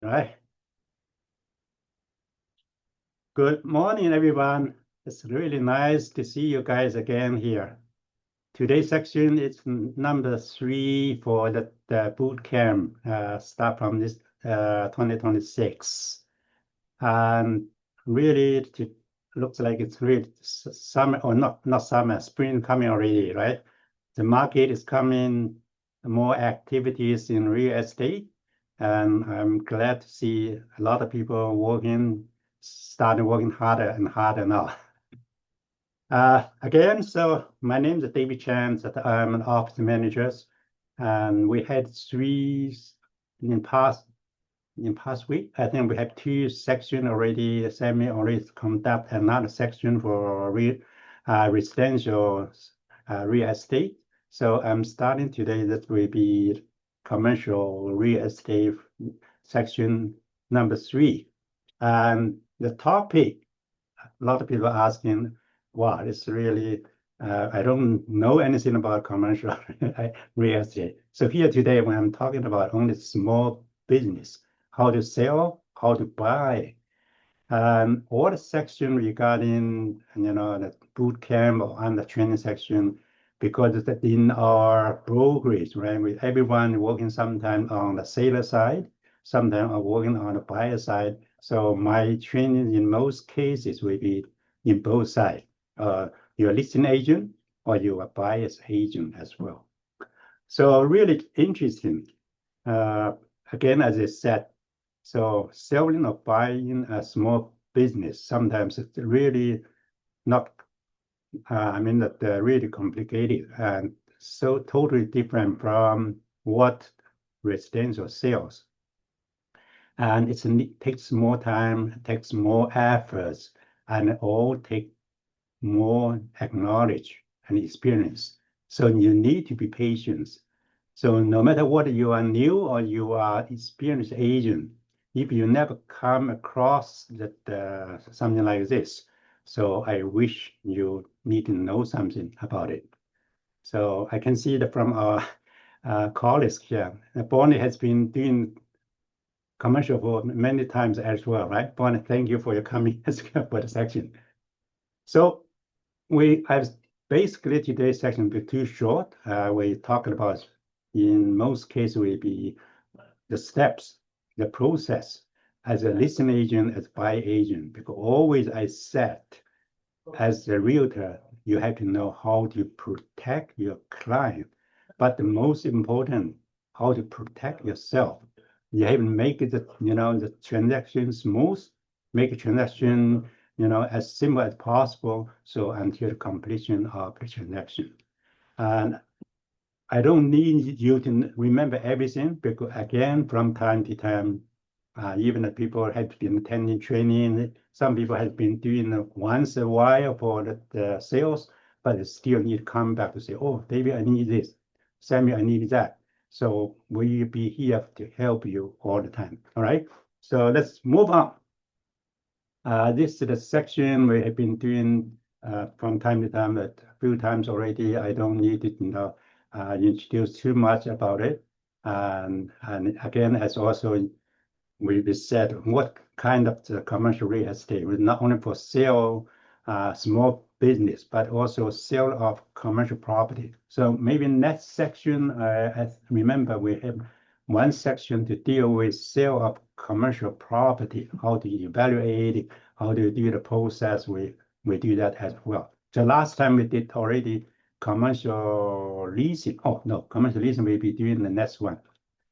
Right. Good morning, everyone. It's really nice to see you guys again here. Today's section is number 3 for the boot camp, start from this 2026. And really, it looks like it's really summer, or not summer, spring coming already, right? The market is coming, more activities in real estate. And I'm glad to see a lot of people starting working harder and harder now. Again, so my name is David Chan, that I'm an office manager, and we had three in past week. I think we have two sections already. Sammy already conduct another section for residential real estate. So I'm starting today. That will be commercial real estate section number 3. And the topic, a lot of people asking, wow, it's really, I don't know anything about commercial real estate. So here today, when I'm talking about only small business, how to sell, how to buy, all the section regarding, the boot camp or on the training section, because in our brokerage, right, with everyone working sometimes on the seller side, sometimes working on the buyer side. So my training in most cases will be in both sides. You're a listing agent or you're a buyer's agent as well. So really interesting. Uh, Again, as I said, so selling or buying a small business, sometimes it's really not, that really complicated and so totally different from what residential sales. And it takes more time, it takes more efforts, and it all takes more knowledge and experience. So you need to be patient. So no matter what you are new or you are experienced agent, if you never come across that something like this, so I wish you need to know something about it. So I can see that from our colleagues here, Bonnie has been doing commercial for many times as well, right? Bonnie, thank you for your coming as well for the section. So I've basically today's section will be too short. We talked about, in most cases, will be the steps, the process as a listing agent, as buy agent, because always I said, as a realtor, you have to know how to protect your client. But the most important, how to protect yourself. You have to make it, the transaction smooth, make a transaction, as simple as possible. So until completion of the transaction. And I don't need you to remember everything because again, from time to time, even the people have been attending training. Some people have been doing it once a while for the sales, but they still need to come back to say, oh, David, I need this. Sammy, I need that. So we'll be here to help you all the time. All right. So let's move on. This is the section we have been doing from time to time, a few times already. I don't need to introduce too much about it. And again, as also we said, what kind of the commercial real estate, not only for sale, small business, but also sale of commercial property. So maybe next section, I remember we have one section to deal with sale of commercial property, how to evaluate it, how to do the process. We do that as well. The last time we did already commercial leasing. Oh no, commercial leasing will be doing the next one.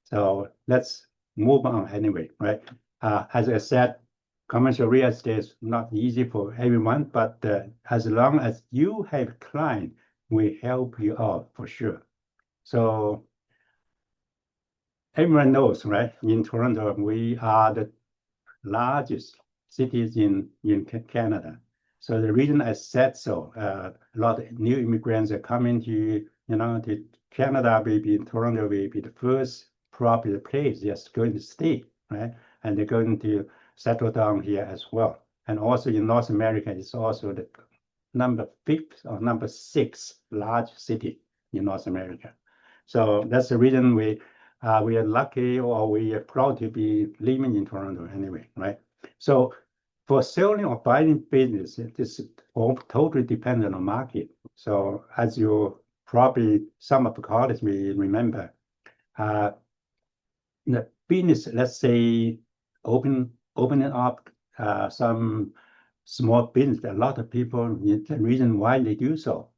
So let's move on anyway, right? As I said, commercial real estate is not easy for everyone, but as long as you have client, we help you out for sure. So everyone knows, right? In Toronto, we are the largest cities in Canada. So the reason I said so, a lot of new immigrants are coming to, to Canada, maybe Toronto will be the first property place just going to stay, right? And they're going to settle down here as well. And also in North America, it's also the number 5th or number 6th large city in North America. So that's the reason we we are lucky or we are proud to be living in Toronto anyway, right? So for selling or buying business, it is all totally dependent on market. So as you probably some of the colleagues may remember, uh, the business, let's say, opening up some small business. A lot of people, the reason why they do so.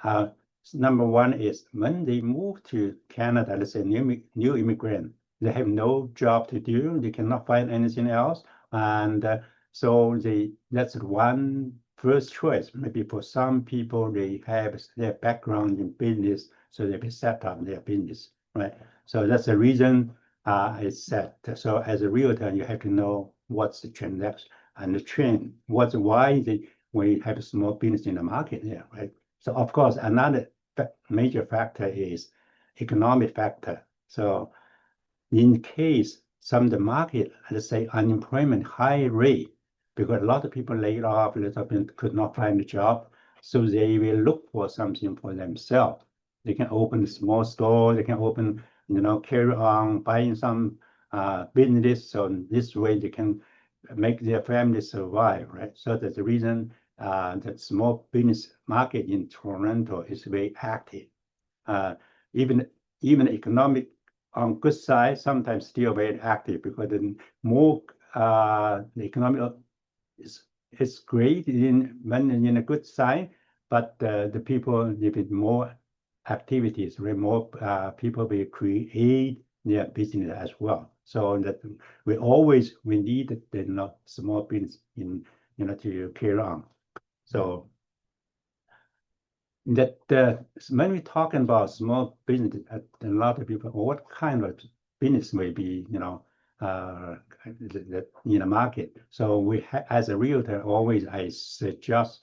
Uh, Number one is when they move to Canada, let's say new immigrant, they have no job to do, they cannot find anything else, and so that's one first choice. Maybe for some people, they have their background in business, so they can set up their business, right? So that's the reason I said. So as a realtor, you have to know what's the transaction and the trend, why we have a small business in the market here, right? So of course, another major factor is economic factor. So in case some of the market, let's say unemployment high rate, because a lot of people laid off, a lot of people could not find a job, so they will look for something for themselves. They can open a small store, they can open, carry on buying some business, so this way they can make their family survive, right? So that's the reason that small business market in Toronto is very active. Uh, even even economic on good side, sometimes still very active because the economic is great when in a good side, but the people need more activities, right? More people will create their business as well. So that we need the small business in to carry on. So that when we're talking about small business, a lot of people, what kind of business may be, in the market. So as a realtor, always I suggest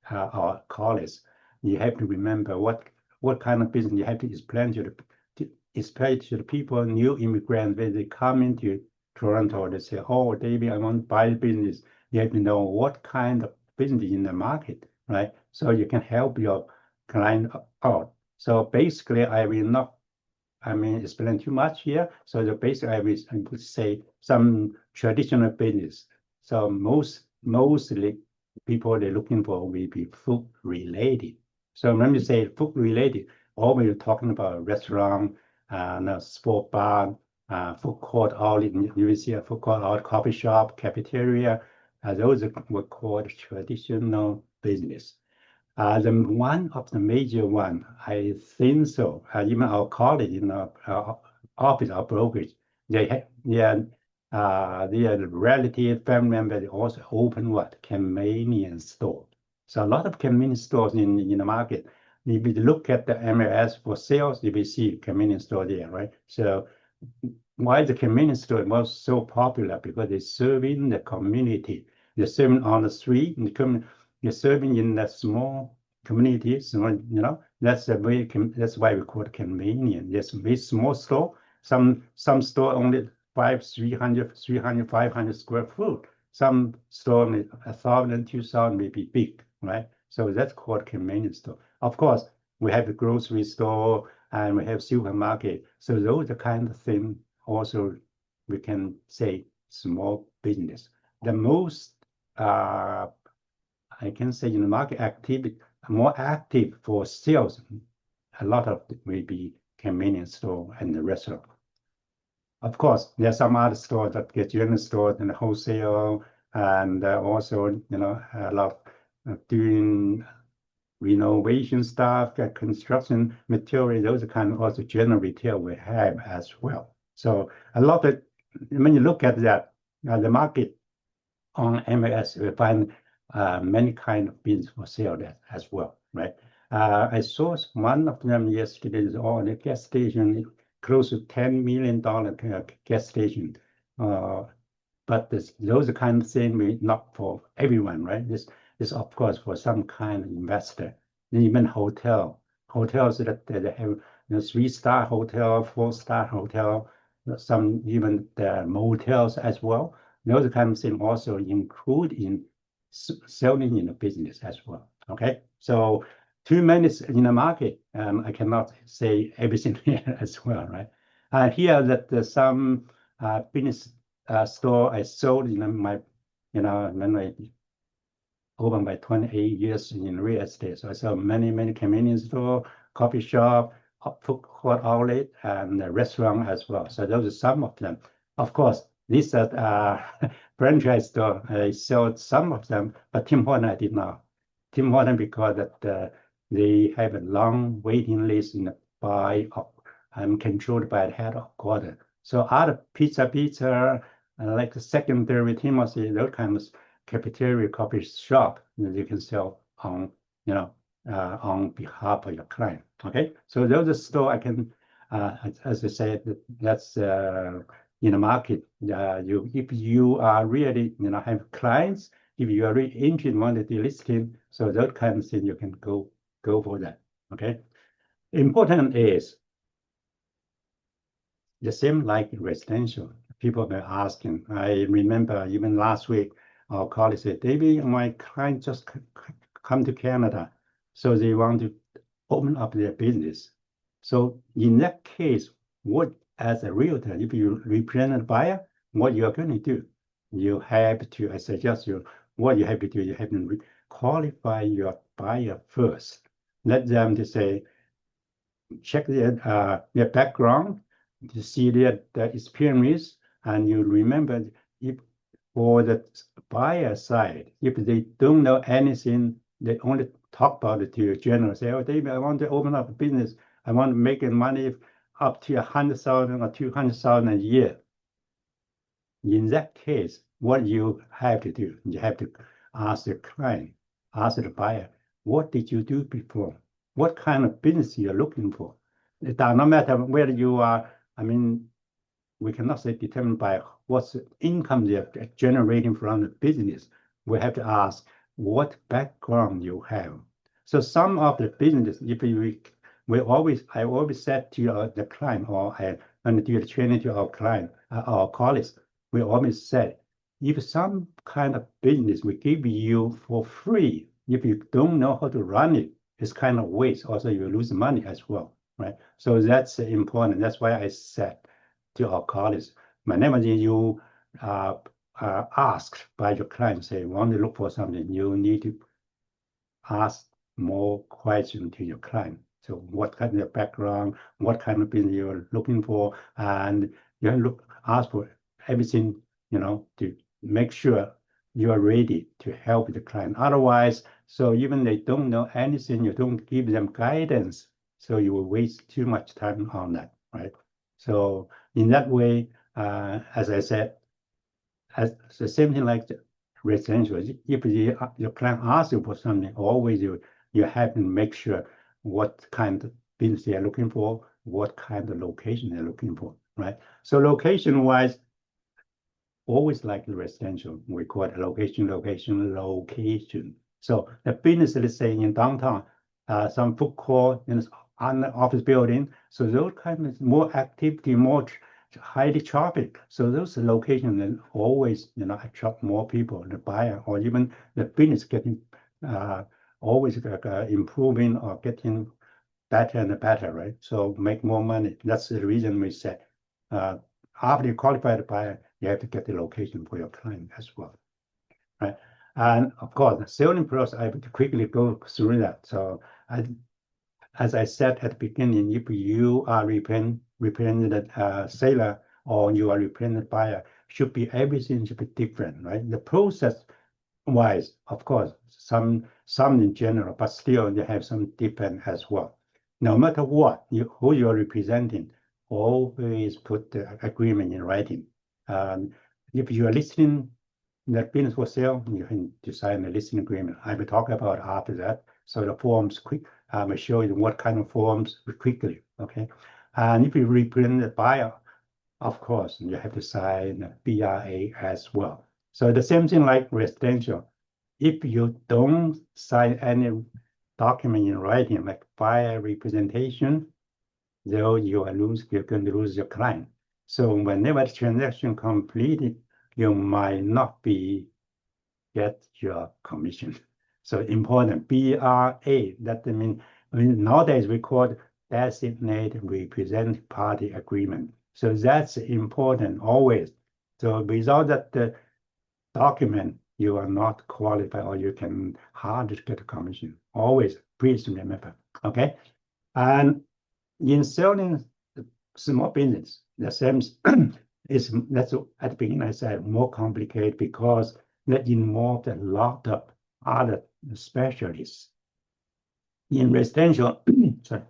our colleagues, you have to remember what kind of business you have to explain to the people, new immigrants, when they come into Toronto, they say, "Oh, David, I want to buy a business." You have to know what kind of business in the market, right? So you can help your client out. So basically, I will not, explain too much here. So basically, I would say some traditional business. So mostly people they're looking for will be food related. So when we say food related, all we're talking about restaurant, sport bar, food court, all you will see a food court, or coffee shop, cafeteria. Those are what called traditional business. The one of the major one, I think so. Even our colleague in our office, our brokerage, their relative family member they also open what convenience store. So a lot of convenience stores in the market. If you look at the MLS for sales, you will see convenience store there, right? So why the convenience store was so popular because they're serving the community. They're serving on the street, they're serving in the small communities. That's that's why we call it convenient. There's a very small store. Some store only 500 square foot. Some store 1,000, 2,000 may be big, right? So that's called convenience store. Of course, we have a grocery store and we have supermarket. So those are the kind of thing also we can say small business. The most I can say in the market activity, more active for sales, a lot of it will be convenience store and the restaurant. Of course, there are some other stores that get general stores and wholesale, and also a lot of doing renovation stuff, construction material. Those are kind of also general retail we have as well. So a lot of when you look at that, the market on MLS, we find many kind of business for sale there as well, right? I saw one of them yesterday on the gas station, close to $10 million gas station. But those are kind of things not for everyone, right? This of course for some kind of investor. And even hotels that they have 3-star hotel, 4-star hotel, some even the motels as well. Those kind of things also include in selling in the business as well. Okay, so 2 minutes in the market, I cannot say everything here as well, right? Here that some business store I sold in my, when I opened by 28 years in real estate. So I saw many convenience store, coffee shop, food court outlet, and a restaurant as well. So those are some of them. Of course, these are franchise store. I sold some of them, but Tim Hortons I did not. Tim Hortons because that they have a long waiting list in the by controlled by the head of quarter. So other pizza, like the secondary Timothy, those kinds of cafeteria coffee shop that you can sell on, on behalf of your client. Okay, so those are store I can, as I said, that's in the market. If you are really, have clients, if you are really interested in wanting to listing, so those kind of things you can go for that. Okay, important is the same like residential. People were asking. I remember even last week, our colleague said, David, my client just come to Canada, so they want to open up their business. So in that case, what as a realtor, if you represent a buyer, what you are going to do? You have to, I suggest you, what you have to do, you have to qualify your buyer first. Let them to say, check their background, to see their experience, and you remember if for the buyer side, if they don't know anything, they only talk about it to you general, say, oh, David, I want to open up a business. I want to make money up to 100,000 or 200,000 a year. In that case, what you have to do, you have to ask the client, ask the buyer, what did you do before? What kind of business you're looking for? It does not matter whether you are, we cannot say determined by what's the income they're generating from the business. We have to ask what background you have. So some of the business, if I always said to the client, or when I do the training to our client, our colleagues, we always said, if some kind of business we give you for free, if you don't know how to run it, it's kind of waste. Also, you lose money as well, right? So that's important. That's why I said to our colleagues, whenever you asked by your client, say, want to look for something, you need to ask more questions to your client. So what kind of background, what kind of business you're looking for, and you ask for everything, to make sure you are ready to help the client. Otherwise, so even they don't know anything, you don't give them guidance, so you will waste too much time on that, right? So in that way, as I said, as the same thing like the residential. If your client asks you for something, always you have to make sure what kind of business they are looking for, what kind of location they're looking for, right? So location-wise, always like the residential, we call it location. So the business, let's say in downtown, some food court and an office building. So those kind of more activity, more highly traffic. So those locations then always, attract more people, the buyer or even the business getting always improving or getting better and better, right? So make more money. That's the reason we said after you qualify the buyer, you have to get the location for your client as well, right? And of course, the selling process, I have to quickly go through that. So as I said at the beginning, if you are represented seller or you are represented buyer, everything should be different, right? The process wise, of course, some in general, but still you have some different as well. No matter what, who you are representing, always put the agreement in writing. If you are listing the business for sale, you can design a listing agreement. I will talk about after that. So the forms I will show you what kind of forms quickly, okay? And if you represent the buyer, of course, you have to sign a BRA as well. So the same thing like residential. If you don't sign any document in writing, like buyer representation, though you're going to lose your client. So whenever the transaction completed, you might not get your commission. So important, BRA, that means nowadays we call designated representative party agreement. So that's important always. So without that document, you are not qualified or you can hardly get a commission. Always, please remember. Okay. And in selling small business, the same is that's at the beginning I said more complicated because that involved a lot of other specialists. In residential, sorry,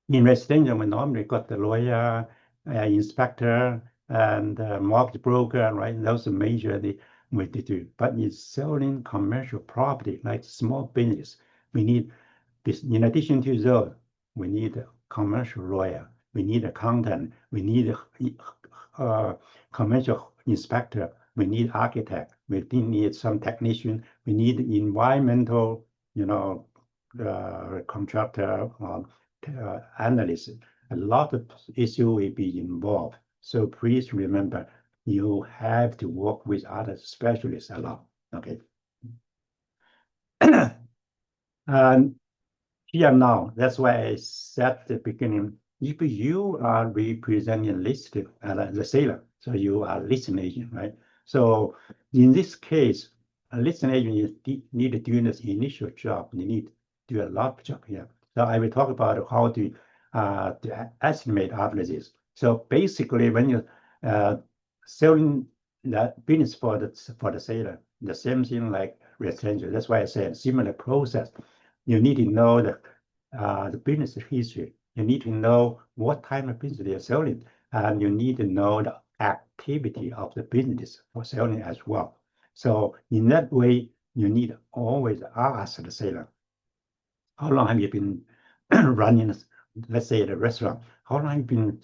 in residential, we normally got the lawyer, inspector, and mortgage broker, right? Those are major we do. But in selling commercial property, like small business, we need this. In addition to those, we need a commercial lawyer, we need accountant, we need a commercial inspector, we need architect, we need some technician, we need environmental, contractor, analyst. A lot of issue will be involved. So please remember, you have to work with other specialists a lot. Okay. And here now, that's why I said at the beginning, if you are representing listed the seller, so you are listing agent, right? So in this case, a listing agent you need to do this initial job. You need to do a lot of job here. So I will talk about how to estimate after this. So basically, when you selling that business for the seller, the same thing like residential. That's why I said similar process. You need to know the business history. You need to know what type of business they are selling, and you need to know the activity of the business for selling as well. So in that way, you need to always ask the seller, how long have you been running, let's say, the restaurant? How long have you been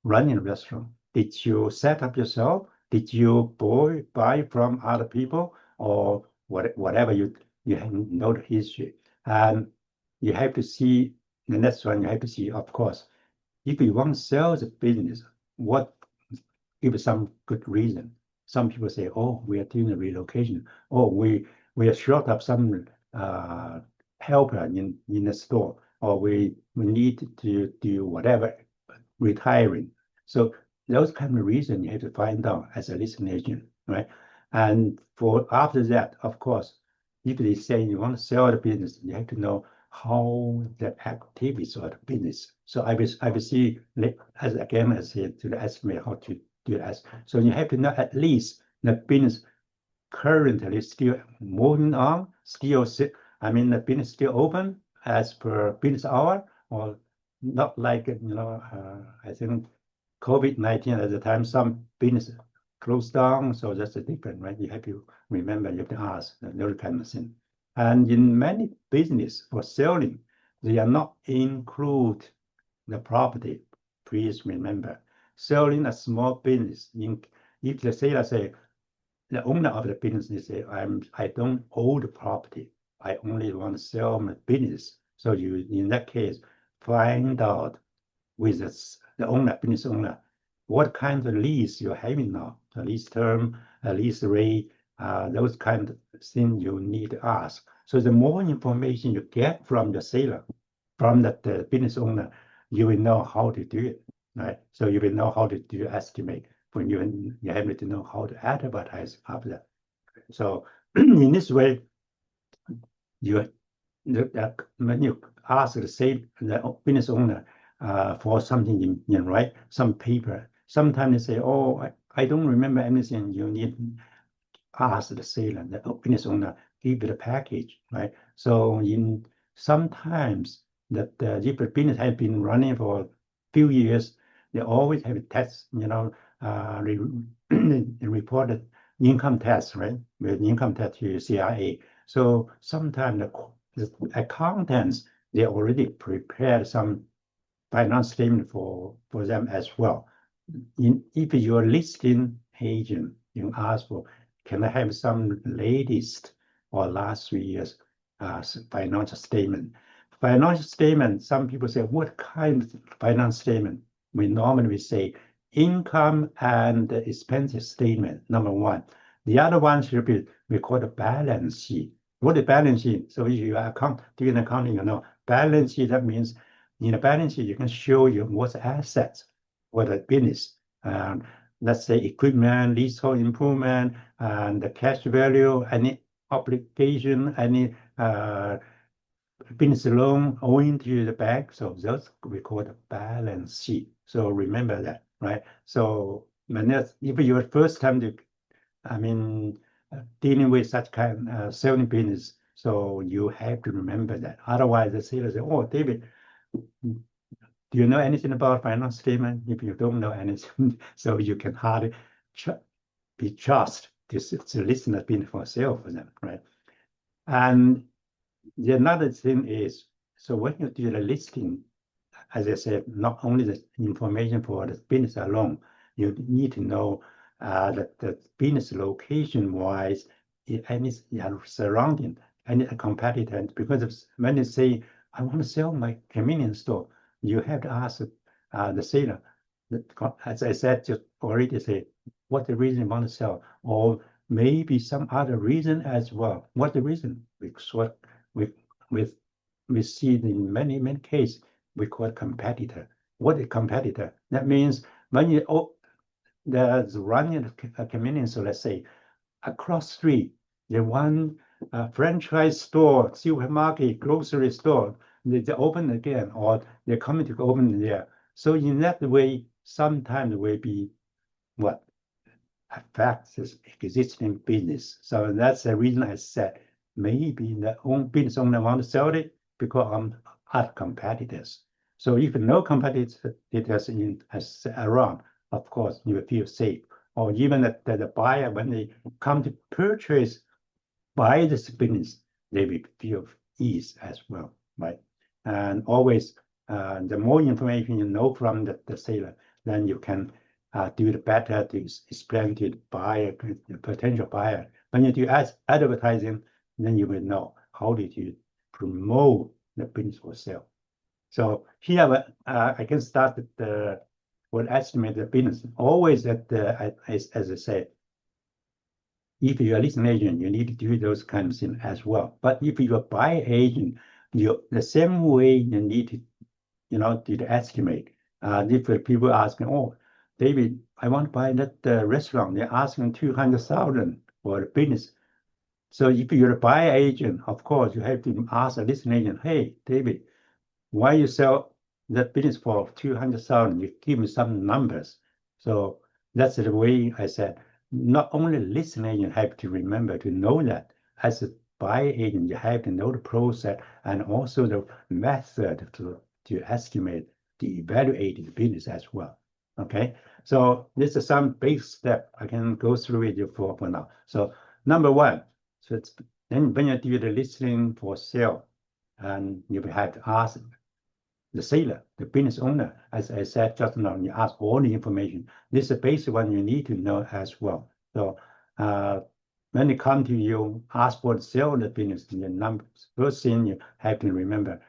running a restaurant? Did you set up yourself? Did you buy from other people, or whatever you know the history? And you have to see the next one. You have to see, of course, if you want to sell the business, what give some good reason. Some people say, "Oh, we are doing a relocation. Oh, we are short of some helper in the store, or we need to do whatever, retiring." So those kind of reasons you have to find out as a listing agent, right? And for after that, of course, if they say you want to sell the business, you have to know how the activities of the business. So I will see as again as to the estimate how to do that. So you have to know at least the business currently still moving on, still the business still open as per business hour, or not like I think COVID-19 at the time some business closed down, so that's a different, right? You have to remember, you have to ask those kind of thing. And in many business for selling, they are not include the property. Please remember, selling a small business, if the seller say, the owner of the business say, I don't own the property. I only want to sell my business. So you, in that case, find out with the owner, business owner, what kind of lease you're having now, a lease term, a lease rate, those kind of things you need to ask. So the more information you get from the seller, from the business owner, you will know how to do it, right? So you will know how to do estimate when you have to know how to advertise after that. So in this way, you when you ask the business owner for something in right, some paper, sometimes they say, "Oh, I don't remember anything." You need ask the seller, the business owner, give you the package, right? So in sometimes that if the business has been running for a few years, they always have a test, reported income tax, right? With income tax to CIA. So sometimes the accountants, they already prepared some finance statement for them as well. If you're listing agent, you ask for, can I have some latest or last 3 years financial statement? Financial statement, some people say, what kind of finance statement? We normally say income and expenses statement, number one. The other one should be, we call the balance sheet. What is balance sheet? So if you are doing accounting, balance sheet, that means in the balance sheet, you can show you what's assets, for the business. Let's say equipment, leasehold improvement, and the cash value, any obligation, any business loan owing to the bank. So those we call the balance sheet. So remember that, right? So when if your first time to, dealing with such kind of selling business, so you have to remember that. Otherwise, the seller say, "Oh, David, do you know anything about finance statement?" If you don't know anything, so you can hardly be trust to listen to business for sale for them, right? And the another thing is, so when you do the listing, as I said, not only the information for the business alone, you need to know that the business location-wise, any surrounding, any competitor. Because when you say, "I want to sell my convenience store," you have to ask the seller. As I said, just already say, what the reason you want to sell, or maybe some other reason as well. What the reason? Because what we see in many cases, we call it competitor. What is competitor? That means when you there's running a convenience store, let's say across street, the one franchise store, supermarket, grocery store, they open again, or they're coming to open there. So in that way, sometimes will be what affects this existing business. So that's the reason I said maybe the business owner want to sell it because of other competitors. So if no competitors around, of course, you will feel safe. Or even the buyer, when they come to purchase, buy this business, they will feel ease as well, right? And always, the more information you know from the seller, then you can do it better to explain to the buyer, the potential buyer. When you do advertising, then you will know how did you promote the business for sale. So here I can start with the estimate the business. Always at as I said, if you're a listing agent, you need to do those kinds of things as well. But if you're a buy agent, the same way you need to, do the estimate. If people asking, "Oh, David, I want to buy that restaurant," they're asking 200,000 for the business. So if you're a buy agent, of course, you have to ask a listing agent, "Hey, David, why you sell that business for 200,000? You give me some numbers." So that's the way I said. Not only listing agent have to remember to know that. As a buy agent, you have to know the process and also the method to estimate, to evaluate the business as well. Okay, so this is some basic step I can go through with you for now. So number one, so then when you do the listing for sale, and you have to ask the seller, the business owner, as I said just now, you ask all the information. This is the basic one you need to know as well. So when it comes to you ask for the sale of the business, the numbers, first thing you have to remember,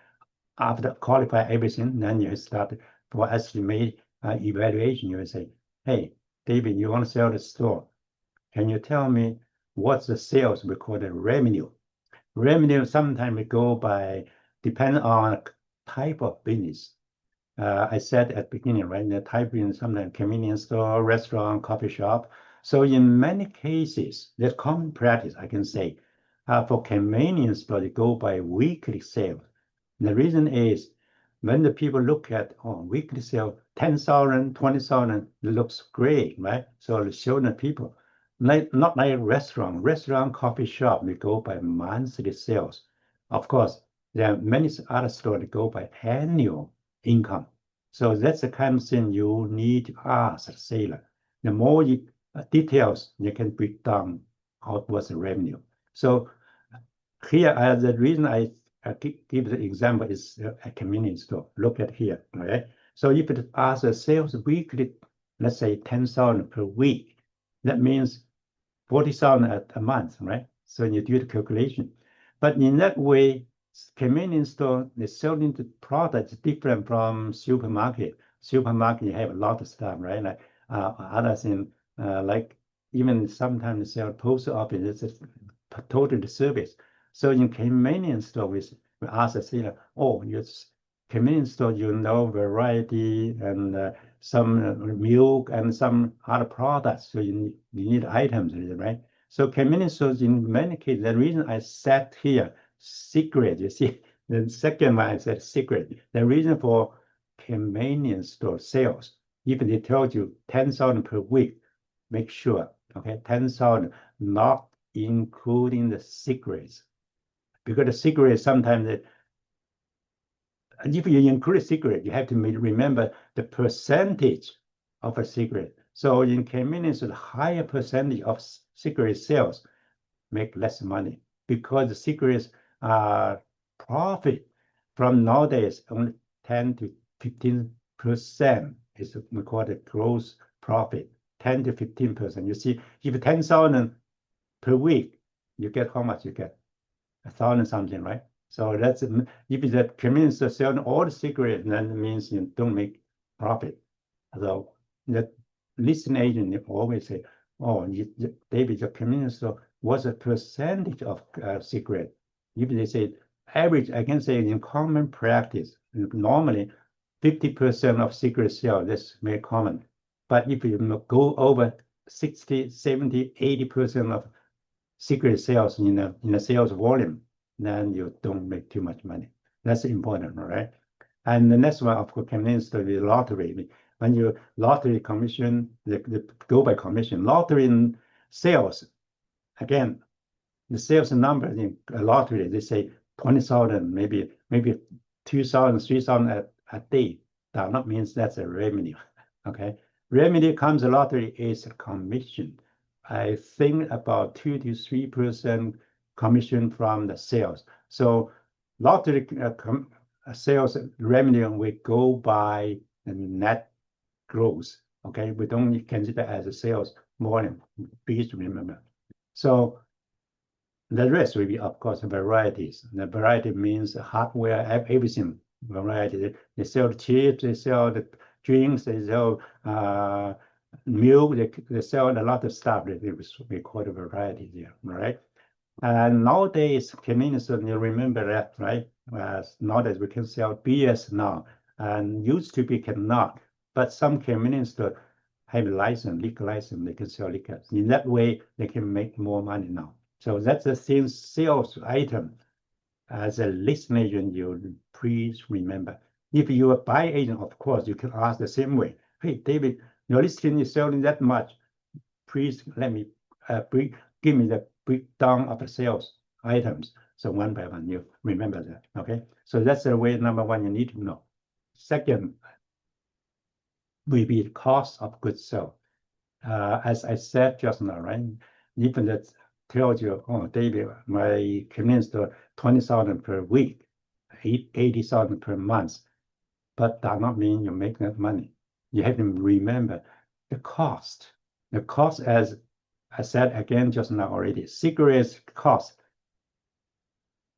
after qualify everything, then you start for estimate evaluation. You will say, "Hey, David, you want to sell the store. Can you tell me what's the sales? We call it revenue. Revenue sometimes we go by, depend on type of business. I said at the beginning, right? The type in sometimes convenience store, restaurant, coffee shop. So in many cases, there's common practice, I can say, for convenience store, they go by weekly sales. The reason is when the people look at weekly sale, 10,000, 20,000, it looks great, right? So they show the people. Not like restaurant, coffee shop, they go by monthly sales. Of course, there are many other stores that go by annual income. So that's the kind of thing you need to ask the seller. The more details you can break down out what's the revenue. So here, the reason I give the example is a convenience store. Look at here, right? So if it asks a sales weekly, let's say 10,000 per week, that means 40,000 a month, right? So you do the calculation. But in that way, convenience store, they selling the products different from supermarket. Supermarket, you have a lot of stuff, right? Like other things, like even sometimes they sell post office, it's a total service. So in convenience store, we ask the seller, "Oh, your convenience store, variety and some milk and some other products. So you need items, right? So convenience stores in many cases, the reason I set here secret, you see, the second one I said secret. The reason for convenience store sales, even they told you 10,000 per week, make sure, okay, 10,000, not including the cigarettes. Because the cigarettes sometimes if you include a cigarette, you have to remember the percentage of a cigarette. So in convenience, the higher percentage of cigarette sales make less money because the cigarettes are profit from nowadays only 10 to 15% is we call it gross profit, 10 to 15%. You see, if 10,000 per week, you get how much you get? 1,000 something, right? So that's if the convenience store selling all the cigarettes, then it means you don't make profit. So the listing agent always say, "Oh, David, your convenience store what's a percentage of cigarette?" If they say average, I can say in common practice, normally 50% of cigarette sales, that's very common. But if you go over 60, 70, 80% of cigarette sales in a sales volume, then you don't make too much money. That's important, right? And the next one, of course, convenience store is lottery. When you lottery commission, they go by commission. Lottery in sales, again, the sales number in a lottery, they say 20,000, maybe 2,000, 3,000 a day. That not means that's a revenue. Okay, revenue comes a lottery is a commission. I think about 2 to 3% commission from the sales. So lottery sales revenue we go by the net growth. Okay, we don't consider as a sales volume. Please remember. So the rest will be, of course, varieties. The variety means hardware, everything. Variety. They sell chips, they sell the drinks, they sell milk, they sell a lot of stuff. We call it variety there, right? And nowadays, convenience store, you remember that, right? Nowadays we can sell beers now, and used to be cannot. But some convenience store have a license, legal license, they can sell liquor. In that way, they can make more money now. So that's the same sales item. As a listing agent, you please remember. If you are a buy agent, of course, you can ask the same way. Hey, David, your listing is selling that much. Please let me give me the breakdown of the sales items. So one by one, you remember that. Okay. So that's the way number one you need to know. Second will be the cost of goods sold. As I said just now, right? Even that tells you, oh, David, my convenience store 20,000 per week, 80,000 per month, but that not mean you make that money. You have to remember the cost. The cost, as I said again just now already, cigarettes cost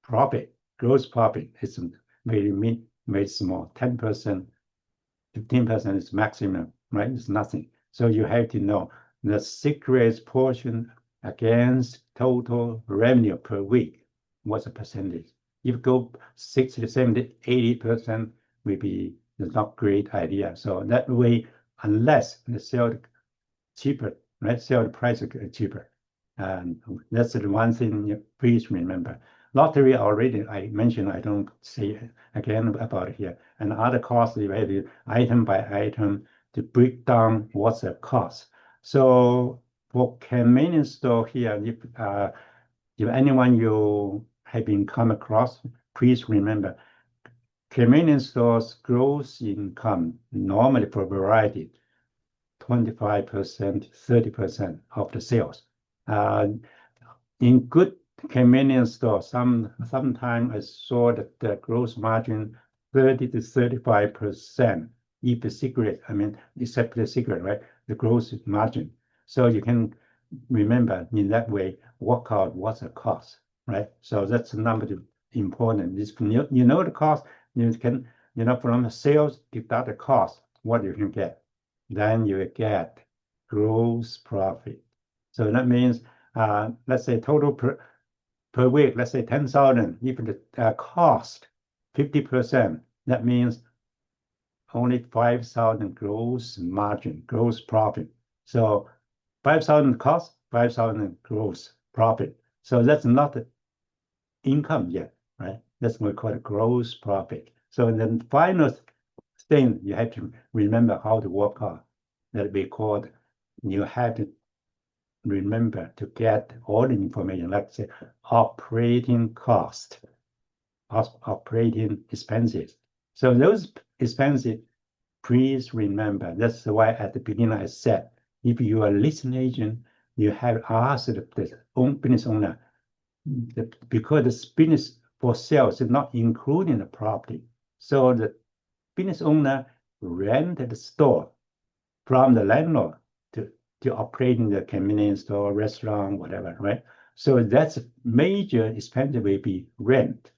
profit, gross profit is very small, 10%, 15% is maximum, right? It's nothing. So you have to know the cigarettes portion against total revenue per week. What's the percentage? If you go 60, 70, 80%, maybe it's not great idea. So that way, unless they sell cheaper, right? Sell the price cheaper. And that's the one thing please remember. Lottery already I mentioned, I don't say again about it here. And other costs, you have item by item to break down what's the cost. So for convenience store here, if anyone you have been come across, please remember convenience stores gross income normally for variety 25%, 30% of the sales. In good convenience store, sometimes I saw that the gross margin 30 to 35%. If the cigarette, I mean, except the cigarette, right? The gross margin. So you can remember in that way, work out what's the cost, right? So that's the number important. You know the cost, you can, from the sales, deduct the cost, what you can get. Then you get gross profit. So that means, let's say total per week, let's say 10,000. If the cost 50%, that means only 5,000 gross margin, gross profit. So 5,000 cost, 5,000 gross profit. So that's not income yet, right? That's what we call gross profit. So then final thing you have to remember how to work out that we called, you have to remember to get all the information, like say operating cost, operating expenses. So those expenses, please remember, that's why at the beginning I said, if you are a listing agent, you have asked the business owner, because the business for sales is not including the property. So the business owner rented the store from the landlord to operating the convenience store, restaurant, whatever, right? So that's a major expense will be rent.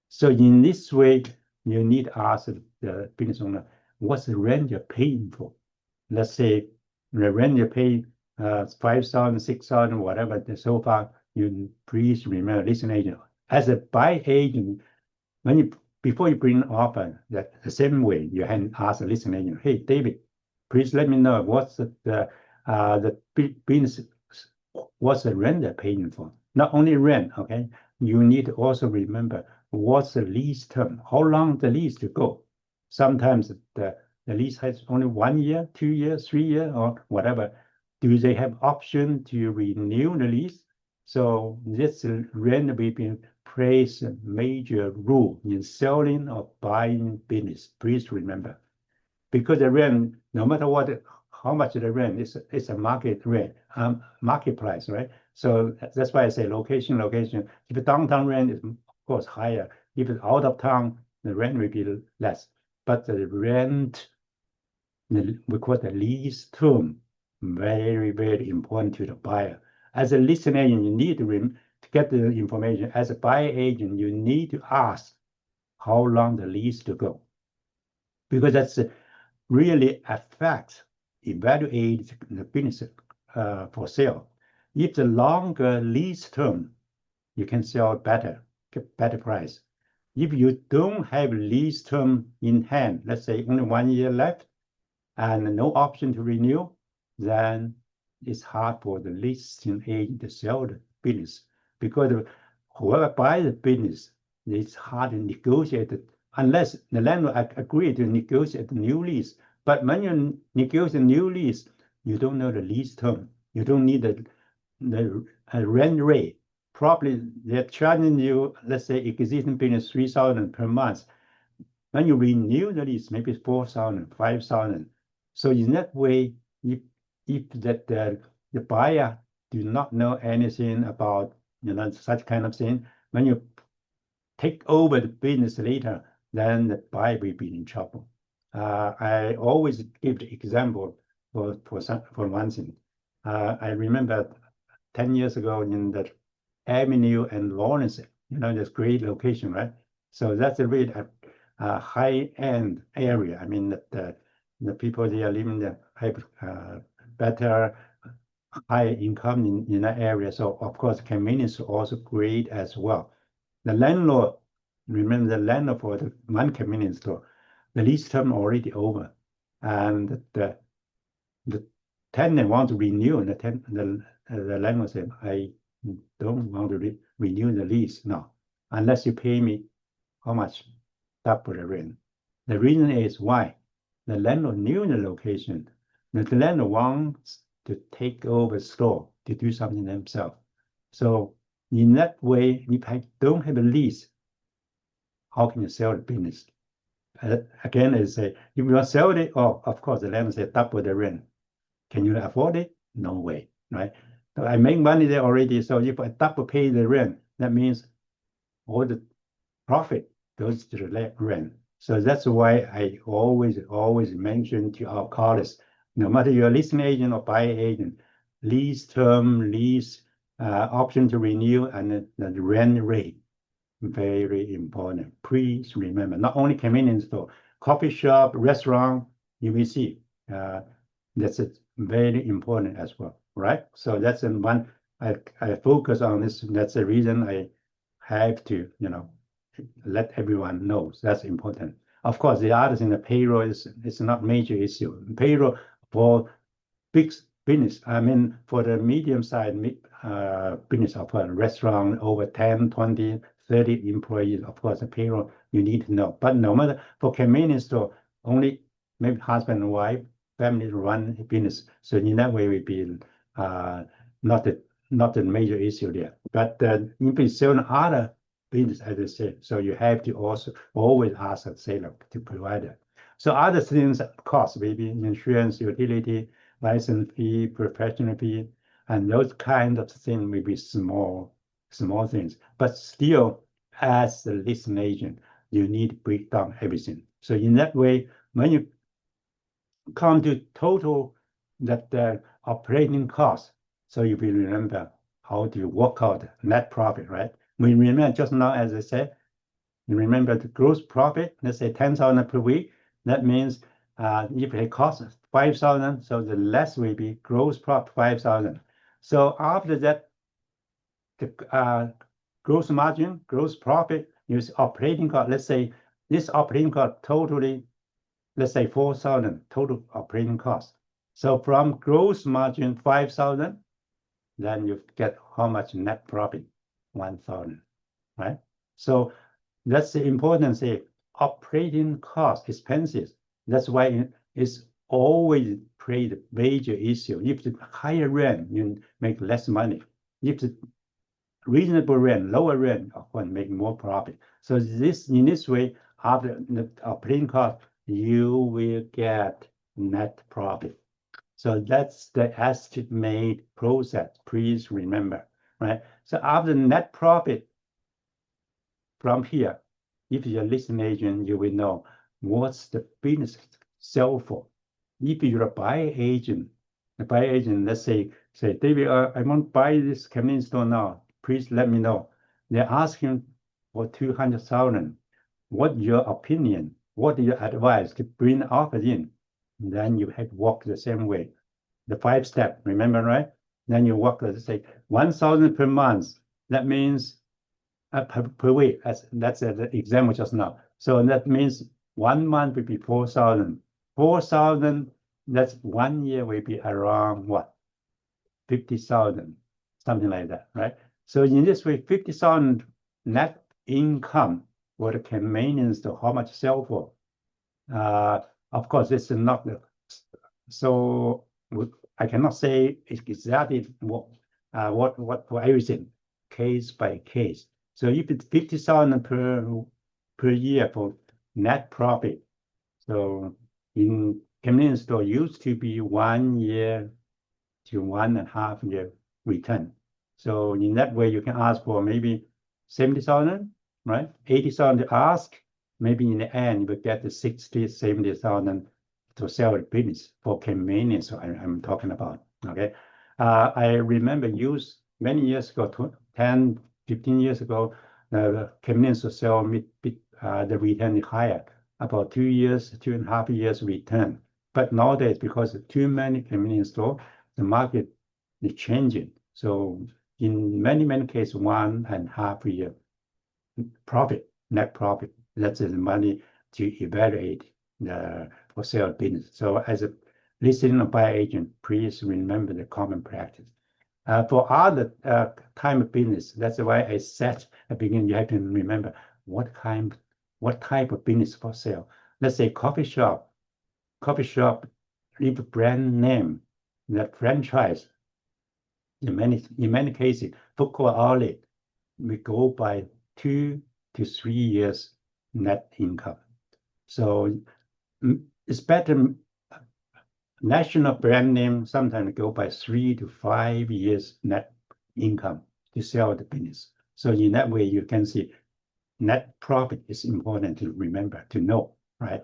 So in this way, you need to ask the business owner, what's the rent you're paying for? Let's say the rent you pay 5,000, 6,000, whatever. So far, you please remember, listen, agent. As a buy agent, when you before you bring an offer, that the same way you can ask a listening agent, hey David, please let me know what's the business, what's the rent they're paying for. Not only rent, okay. You need to also remember what's the lease term, how long the lease to go. Sometimes the lease has only 1 year, 2 years, 3 years, or whatever. Do they have option to renew the lease? So this rent will be plays a major role in selling or buying business. Please remember, because the rent, no matter what, how much the rent is, it's a market rent, market price, right? So that's why I say location, location. If the downtown rent is of course higher, if it's out of town, the rent will be less. But the rent, we call the lease term, very, very important to the buyer. As a listing agent, you need to get the information. As a buyer agent, you need to ask how long the lease to go, because that's really affects, evaluate the business for sale. If the longer lease term, you can sell better, get better price. If you don't have lease term in hand, let's say only 1 year left, and no option to renew, then it's hard for the listing agent to sell the business, because whoever buys the business, it's hard to negotiate it unless the landlord agree to negotiate the new lease. But when you negotiate a new lease, you don't know the lease term. You don't need the rent rate. Probably they're charging you, let's say existing business 3,000 per month. When you renew the lease, maybe 4,000, 5,000. So in that way, if that the buyer do not know anything about such kind of thing, when you take over the business later, then the buyer will be in trouble. I always give the example for one thing. I remember 10 years ago in the Avenue and Lawrence, this great location, right? So that's a really high-end area. I mean, the people they are living there have better high income in that area. So of course, convenience is also great as well. The landlord, remember the landlord for the one convenience store, the lease term already over, and the tenant want to renew, and the landlord said, I don't want to renew the lease now, unless you pay me how much? Double the rent. The reason is why? The landlord knew the location. The landlord wants to take over the store to do something themselves. So in that way, if I don't have a lease, how can you sell the business? Again, I say, if you want to sell it, oh, of course, the landlord said double the rent. Can you afford it? No way, right? So I make money there already. So if I double pay the rent, that means all the profit goes to the rent. So that's why I always mention to our colleagues, no matter you're a listing agent or buy agent, lease term, lease option to renew, and the rent rate, very important. Please remember, not only convenience store, coffee shop, restaurant, you will see. That's very important as well, right? So that's one I focus on this. That's the reason I have to, let everyone know. That's important. Of course, the other thing, the payroll is not major issue. Payroll for big business, I mean, for the medium side business, of course, restaurant over 10, 20, 30 employees, of course, the payroll you need to know. But no matter for convenience store, only maybe husband and wife, family run business. So in that way, will be not the major issue there. But if you sell other business, as I said, so you have to also always ask a seller to provide it. So other things cost, maybe insurance, utility, license fee, professional fee, and those kind of things may be small things. But still, as the listing agent, you need to break down everything. So in that way, when you come to total that the operating cost, so you will remember how to work out net profit, right? We remember just now, as I said, you remember the gross profit, let's say 10,000 per week. That means if it costs 5,000, so the less will be gross profit 5,000. So after that, the gross margin, gross profit, use operating cost. Let's say this operating cost totally, let's say 4,000 total operating cost. So from gross margin 5,000, then you get how much net profit? 1,000, right? So that's the important thing. Operating cost, expenses. That's why it's always played a major issue. If the higher rent, you make less money. If the reasonable rent, lower rent, of course, make more profit. So in this way, after the operating cost, you will get net profit. So that's the estimate process. Please remember, right? So after net profit, from here, if you're a listing agent, you will know what's the business sell for. If you're a buyer agent, let's say, David, I want to buy this convenience store now. Please let me know. They're asking for 200,000. What's your opinion? What is your advice to bring the offer in? And then you have to walk the same way. The 5 step, remember, right? Then you walk, let's say, 1,000 per month. That means per week. That's the example just now. So that means 1 month will be 4,000. 4,000, that's 1 year will be around what? 50,000, something like that, right? So in this way, 50,000 net income for the convenience store, how much sell for? Of course, this is not so. I cannot say exactly what for everything, case by case. So if it's 50,000 per year for net profit, so in convenience store used to be 1 year to 1.5 year return. So in that way, you can ask for maybe 70,000, right? 80,000 to ask. Maybe in the end, you will get the 60, 70,000 to sell the business for convenience. So I'm talking about, okay? I remember many years ago, 10, 15 years ago, the convenience to sell the return is higher, about 2 years, 2.5 years return. But nowadays, because of too many convenience stores, the market is changing. So in many cases, 1.5 year profit, net profit, that's the money to evaluate the for sale business. So as a listing or buyer agent, please remember the common practice. For other type of business, that's why I said at the beginning, you have to remember what type of business for sale. Let's say coffee shop, if brand name, that franchise, in many cases, food court outlet, we go by 2 to 3 years net income. So it's better. National brand name sometimes go by 3 to 5 years net income to sell the business. So in that way, you can see net profit is important to remember, to know, right?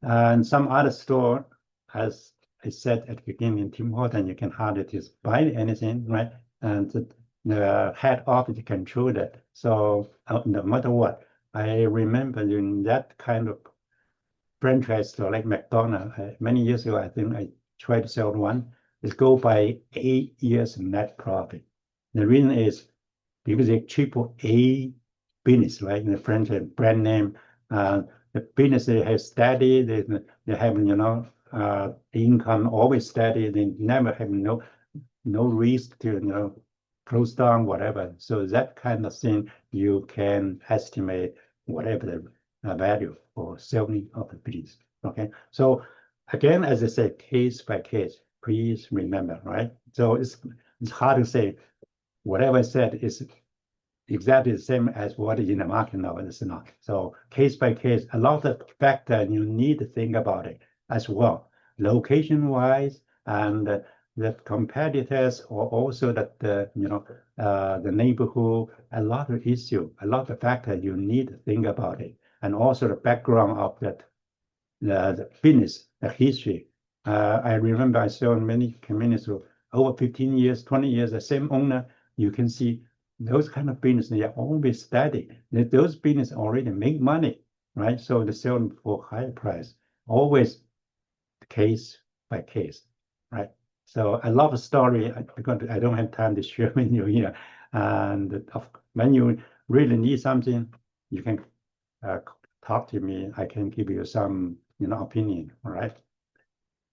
And some other store, as I said at the beginning, Tim Horton, you can hardly just buy anything, right? And the head office control that. So no matter what, I remember in that kind of franchise store like McDonald's, many years ago, I think I tried to sell one. It's go by 8 years net profit. The reason is because they triple A business, right? In the franchise brand name, the the business has steady, they have, income always steady, they never have no risk to, close down, whatever. So that kind of thing, you can estimate whatever the value for selling of the business. Okay. So again, as I said, case by case, please remember, right? So it's hard to say whatever I said is exactly the same as what is in the market now. It's not. So case by case, a lot of factors you need to think about it as well, location wise, and the competitors, or also that the neighborhood. A lot of issue, a lot of factors you need to think about it, and also the background of that the business, the history. I remember I saw in many communities over 15 years, 20 years, the same owner. You can see those kind of business, they are always steady. Those business already make money, right? So they sell for higher price, always case by case, right? So I love a story because I don't have time to share with you here. And when you really need something, you can uh, talk to me. I can give you some, opinion. All right.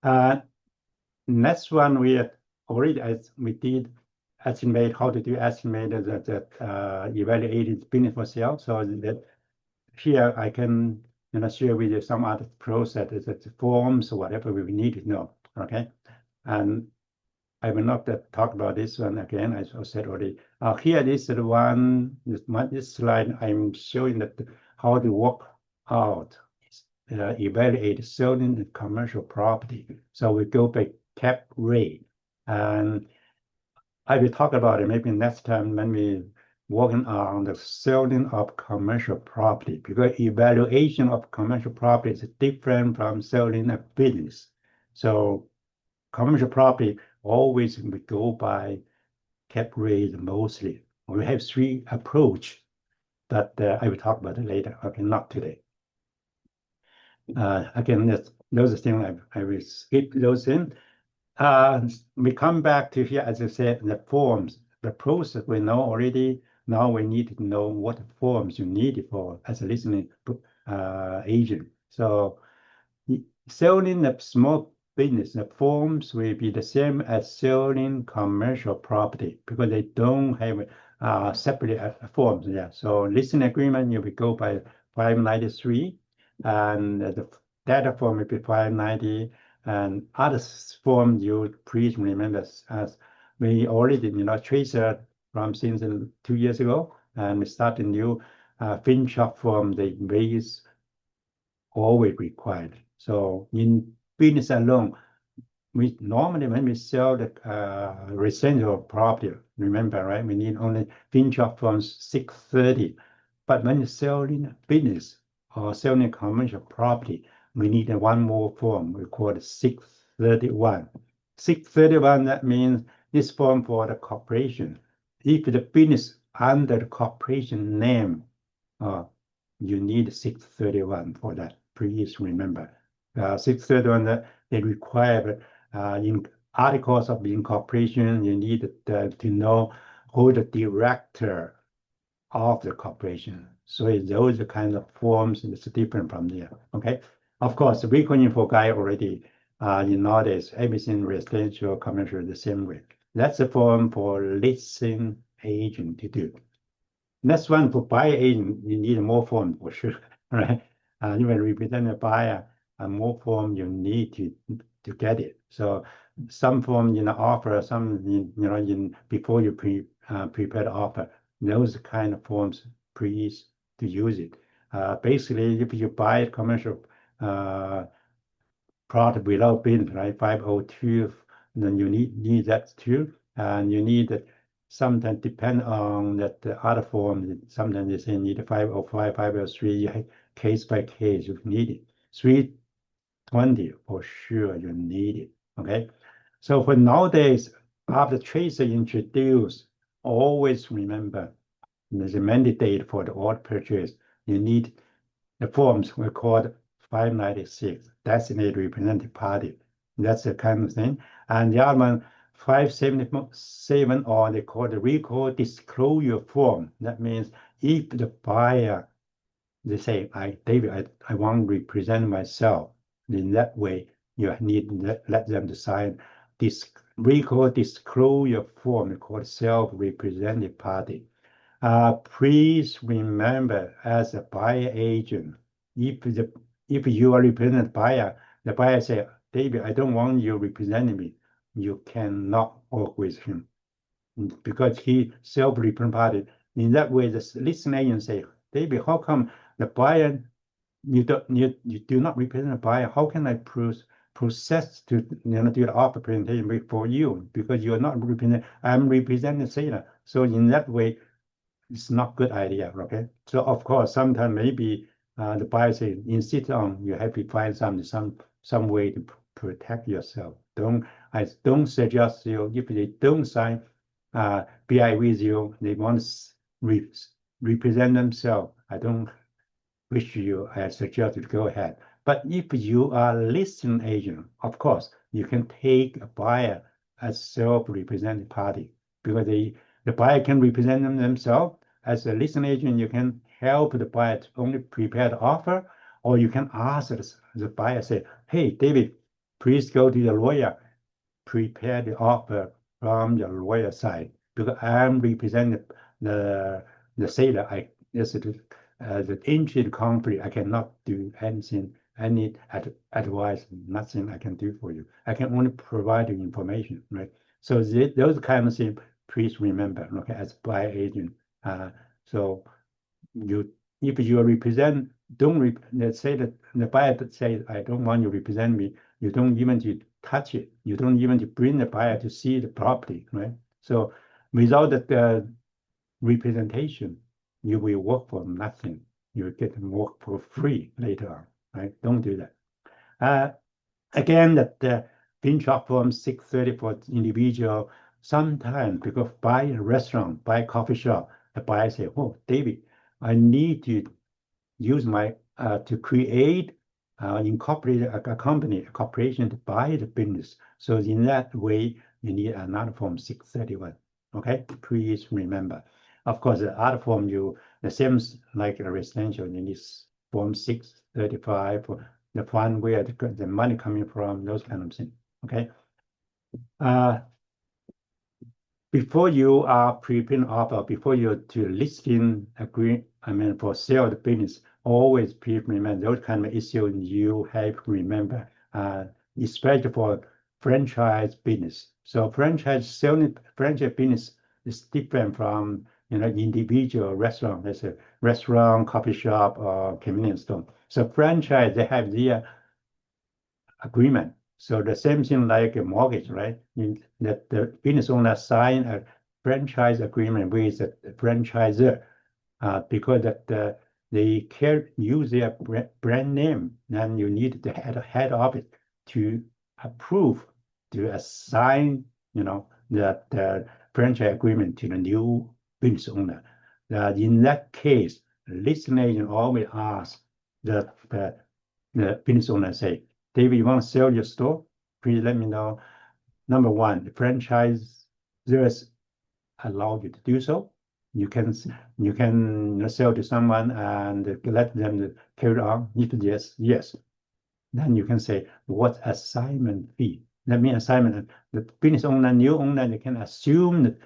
Uh, Next one we already we did estimate how to do estimate that evaluated business for sale. So that here I can share with you some other processes, that forms or whatever we need to know. Okay, and I will not talk about this one again. As I said already. Here is the one. This slide I'm showing that how to work out evaluate selling the commercial property. So we go by cap rate, and I will talk about it maybe next time when we working on the selling of commercial property, because evaluation of commercial property is different from selling a business. So commercial property always we go by cap rate mostly. We have three approach that I will talk about it later. Okay, not today. Again, those are things I will skip those in. We come back to here, as I said, the forms, the process we know already. Now we need to know what forms you need for as a listening agent. So selling a small business, the forms will be the same as selling commercial property because they don't have separate forms. Yeah. So listening agreement, you will go by 593, and the data form will be 590, and other form you please remember as we already tracer from since 2 years ago, and we start a new FinShop form. They raise always required. So in business alone, we normally when we sell the residential property, remember, right? We need only FinShop forms 630. But when you sell in business or selling commercial property, we need one more form. We call it 631. 631, that means this form for the corporation. If the business under the corporation name, you need 631 for that. Please remember. 631, they require in articles of incorporation, you need to know who the director of the corporation. So those are kind of forms, and it's different from there. Okay. Of course, the vehicle info guy already nowadays everything residential, commercial the same way. That's the form for listing agent to do. Next one for buyer agent, you need more form for sure, right? You will represent a buyer, more form you need to get it. So some form offer, some in before you prepare the offer. Those kind of forms, please to use it. Basically, if you buy a commercial product without business, right? 502, then you need that too, and you need sometimes depend on that the other form. Sometimes they say need 505, 503, case by case you need it. 320 for sure you need it. Okay, so for nowadays, after Tracer introduced, always remember there's a mandate for the order purchase. You need the forms we called 596, designated representative party. That's the kind of thing. And the other one, 577, or they call the recall disclosure form. That means if the buyer they say, David, I want to represent myself. In that way, you need to let them to sign this disclosure form called self-represented party. Please remember, as a buyer agent, if you are represented buyer, the buyer say, David, I don't want you representing me. You cannot work with him because he self-represented party. In that way, the listing agent say, David, how come the buyer you do not represent the buyer? How can I process to do the offer presentation for you because you are not representing? I'm representing the seller. So in that way, it's not good idea, okay? So of course, sometimes maybe the buyer say insist on you have to find some way to protect yourself. I don't suggest you if they don't sign BI with you, they want to represent themselves. I don't wish you I suggest you go ahead. But if you are a listing agent, of course, you can take a buyer as self-represented party because the buyer can represent themselves. As a listing agent, you can help the buyer to only prepare the offer, or you can ask the buyer, say, hey, David, please go to the lawyer, prepare the offer from the lawyer side because I'm representing the seller. The interest conflict. I cannot do anything, any advice, nothing I can do for you. I can only provide you information, right? So those kind of things, please remember, okay, as buyer agent. So you, if you represent, let's say that the buyer says, I don't want you to represent me. You don't even to touch it. You don't even to bring the buyer to see the property, right? So without the representation, you will work for nothing. You get work for free later on, right? Don't do that. Again, that the FinTrack Form 630 for individual, sometimes because buy a restaurant, buy a coffee shop, the buyer say, oh, David, I need to use my, to create, incorporate a company, a corporation to buy the business. So in that way, you need another Form 631, okay? Please remember. Of course, the other form, the same like a residential, you need Form 635 for the fund where the money coming from, those kind of things, okay? Before you are preparing offer, before you to listing agree, for sale the business, always please remember those kind of issues you have to remember, especially for franchise business. So selling franchise business is different from individual restaurant. There's a restaurant, coffee shop, or convenience store. So franchise, they have their agreement. So the same thing like a mortgage, right? That the business owner sign a franchise agreement with the franchisor because that they can use their brand name, then you need the head office to approve, to assign, that the franchise agreement to the new business owner. In that case, the listing agent always asks the business owner say, David, you want to sell your store? Please let me know. Number one, the franchisors allow you to do so. You can sell to someone and let them carry on. If yes, then you can say what assignment fee. That means assignment. The business owner, new owner, they can assume the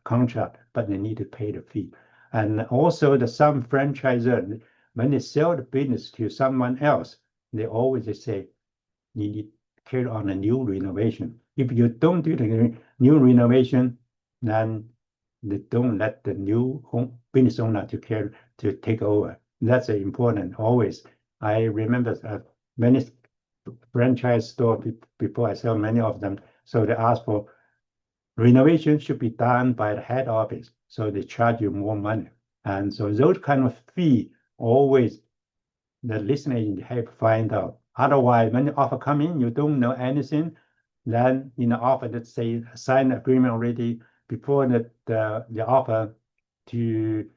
contract, but they need to pay the fee. And also some franchisor, when they sell the business to someone else, they always say you need to carry on a new renovation. If you don't do the new renovation, then they don't let the new business owner to take over. That's important always. I remember many franchise stores before I sell many of them. So they ask for renovation should be done by the head office. So they charge you more money. And so those kind of fee always the listing agent have to find out. Otherwise, when the offer come in, you don't know anything. Then in the offer, let's say sign agreement already before the offer to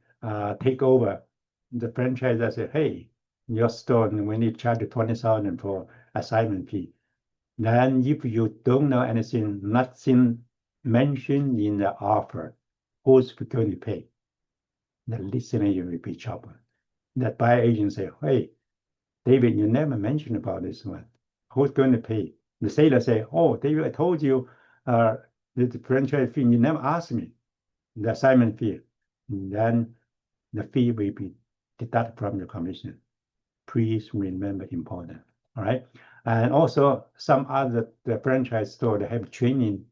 take over, the franchisor say, hey, your store, we need to charge you 20,000 for assignment fee. Then if you don't know anything, nothing mentioned in the offer, who's going to pay? The listing agent will be trouble. that buyer agent say, hey, David, you never mentioned about this one. Who's going to pay? The seller say, oh, David, I told you the franchise fee, you never asked me, the assignment fee. And then the fee will be deducted from your commission. Please remember important, all right? And also some other the franchise store, they have training.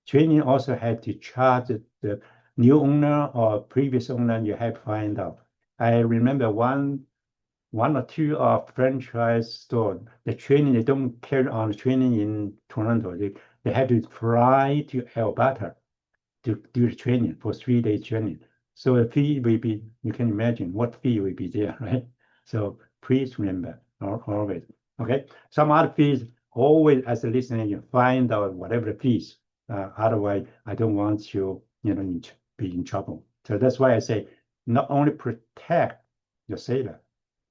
Training also had to charge the new owner or previous owner, you have to find out. I remember one or two of franchise store, the training, they don't carry on training in Toronto. They have to fly to Alberta to do the training for 3 days training. So the fee will be, you can imagine what fee will be there, right? So please remember, always, okay? Some other fees, always as a listener, you find out whatever the fees. Otherwise, I don't want you, be in trouble. So that's why I say, not only protect your seller,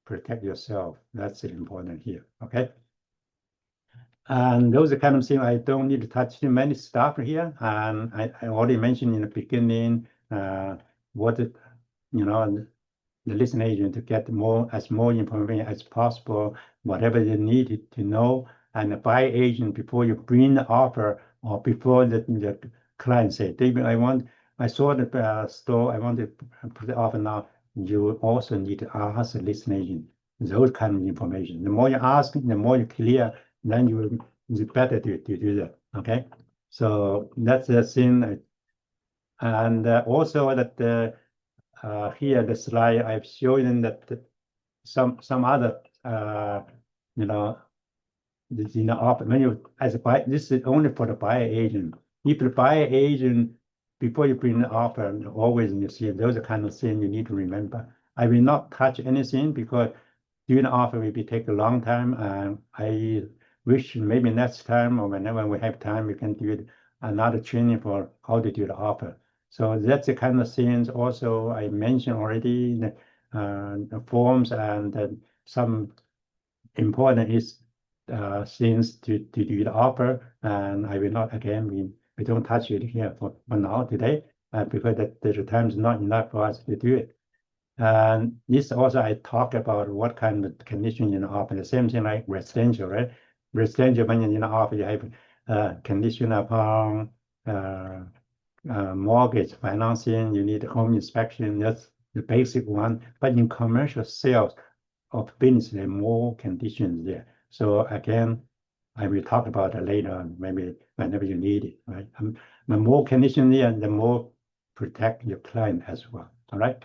protect yourself. That's important here, okay? And those are kind of things I don't need to touch too many stuff here. And I already mentioned in the beginning what it, the listing agent to get more information as possible, whatever they needed to know. And the buy agent, before you bring the offer or before the client say, David, I saw the store, I want to put the offer now. You also need to ask the listing agent those kind of information. The more you ask, the more you clear, then it's better to do that. Okay, so that's the thing. And also that here the slide I've shown that some other you know when you as a buyer, this is only for the buyer agent. If the buyer agent before you bring the offer, always you see those are kind of things you need to remember. I will not touch anything because doing the offer will take a long time. And I wish maybe next time or whenever we have time, we can do another training for how to do the offer. So that's the kind of things also I mentioned already in the forms and some important is things to do the offer. And I will not, again, we don't touch it here for now today because the time is not enough for us to do it. And this also I talk about what kind of condition in the offer. The same thing like residential, right? Residential when you're in the offer, you have condition upon mortgage financing, you need home inspection, that's the basic one. But in commercial sales of business, there are more conditions there. So again, I will talk about it later, maybe whenever you need it, right? The more conditions there, the more protect your client as well, all right?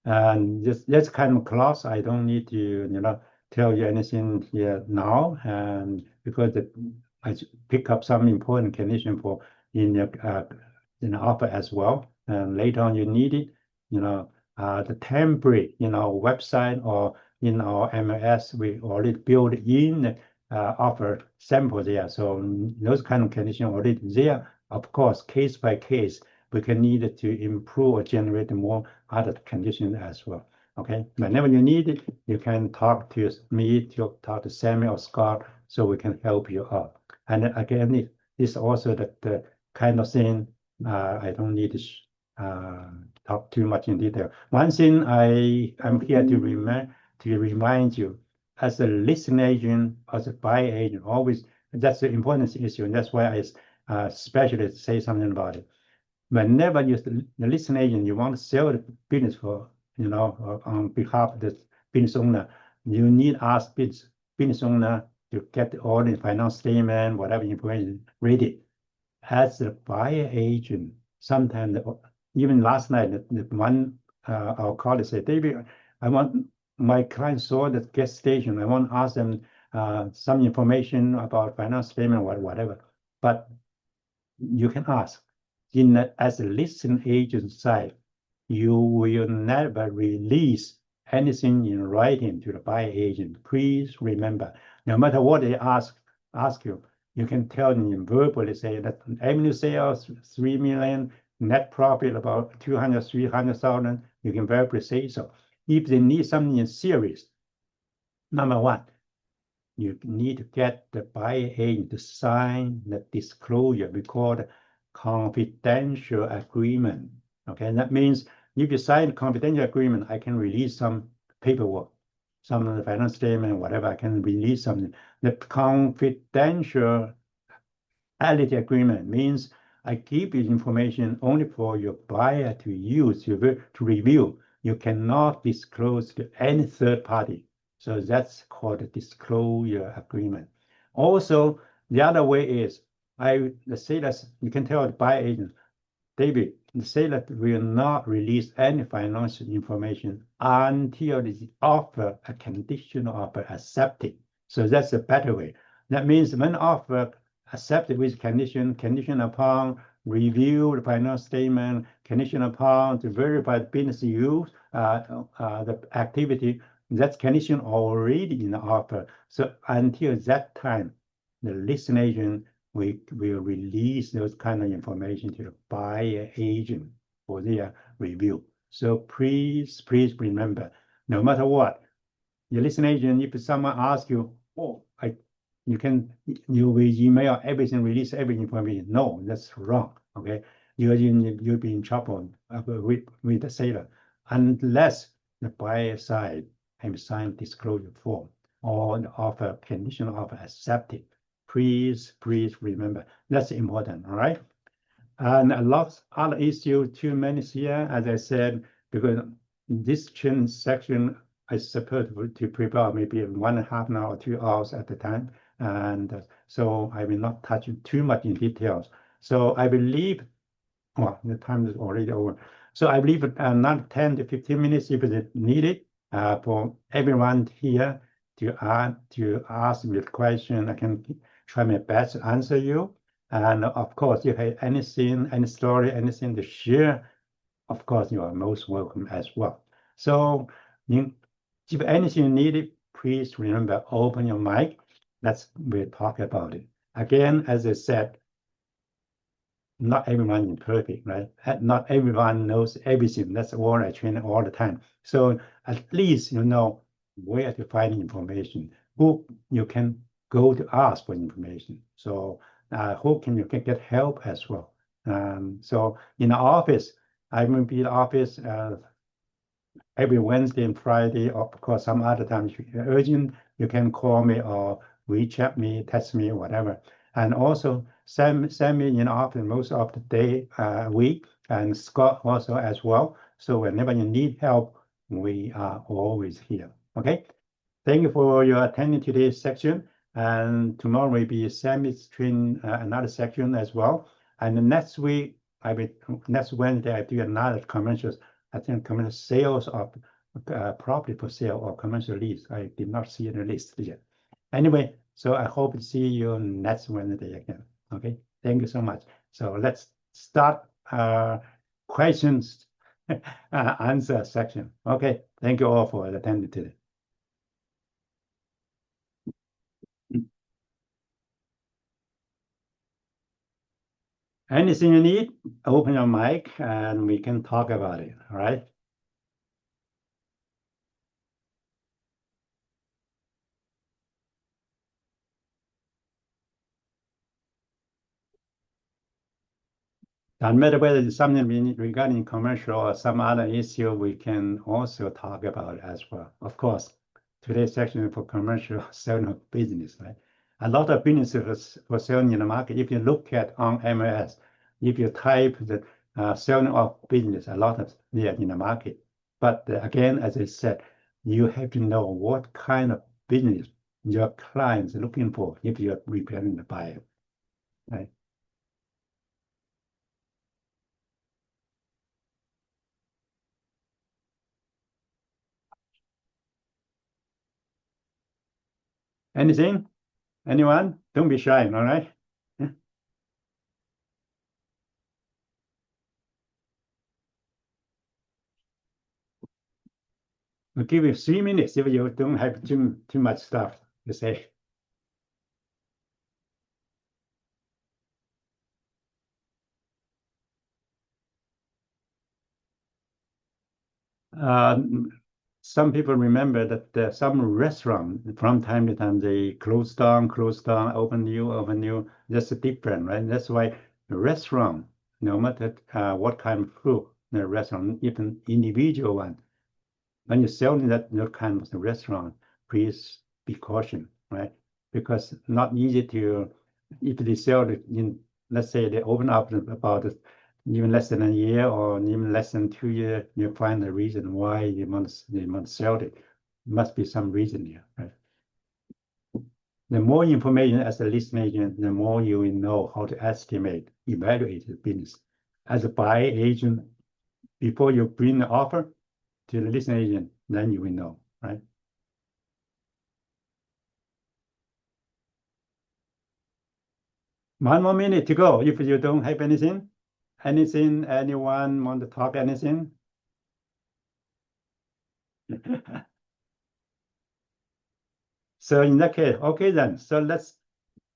And this kind of clause, I don't need to, tell you anything here now, and because I pick up some important condition for in the offer as well. And later on, you need it, the template, website or in our MLS, we already build in the offer sample there. So those kind of conditions already there. Of course, case by case, we can need to improve or generate more other conditions as well. Okay, whenever you need it, you can talk to me, talk to Sammy or Scott, so we can help you out. And again, this also the kind of thing I don't need to talk too much in detail. One thing I'm here to remind you, as a listing agent, as a buy agent, always that's the important issue, and that's why I especially say something about it. Whenever you're the listing agent, you want to sell the business for, on behalf of the business owner, you need to ask business owner to get all the finance statement, whatever information ready. As a buyer agent, sometimes even last night, the one our colleague said, David, I want my client saw the gas station. I want to ask them some information about finance statement or whatever. But you can ask as a listing agent side, you will never release anything in writing to the buyer agent. Please remember, no matter what they ask you, you can tell them verbally, say that annual sales 3 million, net profit about 200, 300,000. You can verbally say so. If they need something serious, number one, you need to get the buyer agent to sign the disclosure. We call it confidential agreement. Okay, and that means if you sign a confidential agreement, I can release some paperwork, some of the financial statement, whatever. I can release something. The confidentiality agreement means I keep this information only for your buyer to use, to review. You cannot disclose to any third party. So that's called a disclosure agreement. Also, the other way is the sellers, you can tell the buyer agent, David, the seller will not release any financial information until the offer, a conditional offer accepted. So that's a better way. That means when offer accepted with condition upon review the financial statement, condition upon to verify the business use, the activity, that's condition already in the offer. So until that time, the listing agent we will release those kind of information to the buyer agent for their review. So please remember, no matter what, your listing agent, if someone asks you, oh, you will email everything, release every information. No, that's wrong. Okay, you'll be in trouble with the seller unless the buyer side have signed disclosure form or the offer conditional offer accepted. Please remember that's important. All right. And a lot other issue too many here, as I said, because this section I supposed to prepare maybe 1.5 hour or 2 hours at the time. And so I will not touch too much in details. So I believe, well, the time is already over. So I believe another 10 to 15 minutes if it's needed for everyone here to ask me a question. I can try my best to answer you. And of course, if you have anything, any story, anything to share, of course, you are most welcome as well. So if anything needed, please remember, open your mic. We'll talk about it. Again, as I said, not everyone is perfect, right? Not everyone knows everything. That's what I train all the time. So at least you know where to find information, who you can go to ask for information. So who you can get help as well. So in the office, I will be in the office every Wednesday and Friday. Of course, some other times if you're urgent, you can call me or WeChat me, text me, whatever. And also send me in office most of the day, week, and Scott also as well. So whenever you need help, we are always here. Okay. Thank you for your attending today's section. And tomorrow will be Sammy's train another section as well. And the next week, next Wednesday, I do another commercial. I think commercial sales of property for sale or commercial lease. I did not see the list yet. Anyway, so I hope to see you next Wednesday again. Okay, thank you so much. So let's start questions answer section. Okay, thank you all for attending today. Anything you need, open your mic and we can talk about it. All right. No matter whether it's something regarding commercial or some other issue, we can also talk about it as well. Of course, today's section for commercial selling of business, right? A lot of businesses for selling in the market. If you look at on MLS, if you type the selling of business, a lot of there in the market. But again, as I said, you have to know what kind of business your clients are looking for if you're preparing the buyer, right? Anything? Anyone? Don't be shy, all right? We'll give you 3 minutes if you don't have too much stuff to say. Some people remember that some restaurant from time to time they close down, open new. That's different, right? That's why the restaurant, no matter what kind of food, the restaurant, even individual one, when you're selling that kind of restaurant, please be cautious, right? Because not easy to, if they sell it in, let's say they open up about even less than a year or even less than 2 years, you find the reason why they want to sell it. Must be some reason here, right? The more information as a listing agent, the more you will know how to estimate, evaluate the business. As a buy agent, before you bring the offer to the listing agent, then you will know, right? One more minute to go. If you don't have anything, anyone want to talk anything? So in that case, okay then. So let's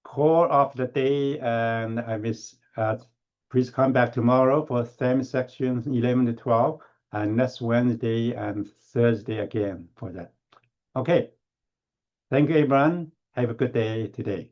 call off the day, and I will please come back tomorrow for same section 11 to 12, and next Wednesday and Thursday again for that. Okay. Thank you, everyone. Have a good day today.